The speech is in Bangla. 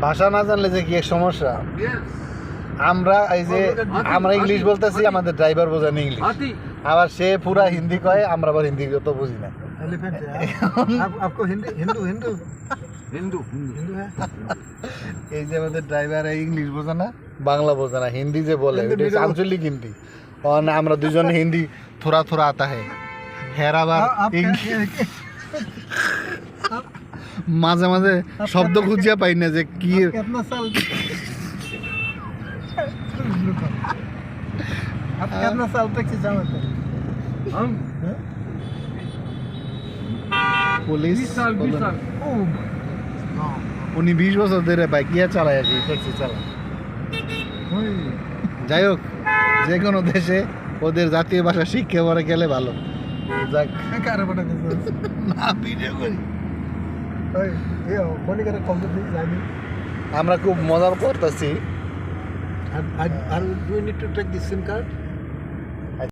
ভাষা না জানলে যে কি এক সমস্যা। আমরা এই যে আমরা ইংলিশ বলতেছি, আমাদের ড্রাইভার বোঝে না ইংলিশ, আবার সে পুরা হিন্দি কয়, আমরা আবার হিন্দি তো বুঝি না। এই যে আমাদের ড্রাইভার ইংলিশ বোঝে না, বাংলা বোঝে না, হিন্দি যে বলে আঞ্চলিক হিন্দি। আমরা দুজন হিন্দি থোড়া থোড়া আতা হ্যাঁ, হ্যাঁ আবার মাঝে মাঝে শব্দ খুঁজিয়া পাই না যে কি। পুলিশ উনি 20 বছর ধরে বাইক ইয়ে চালায় আর কি, ট্যাক্সি চালায়। যাই হোক, যে কোনো দেশে ওদের জাতীয় ভাষা শিক্ষা পরে গেলে ভালো। যাক, না ভিডিও করি, আমরা খুব মজা করতেছি। And do we need to take the SIM card?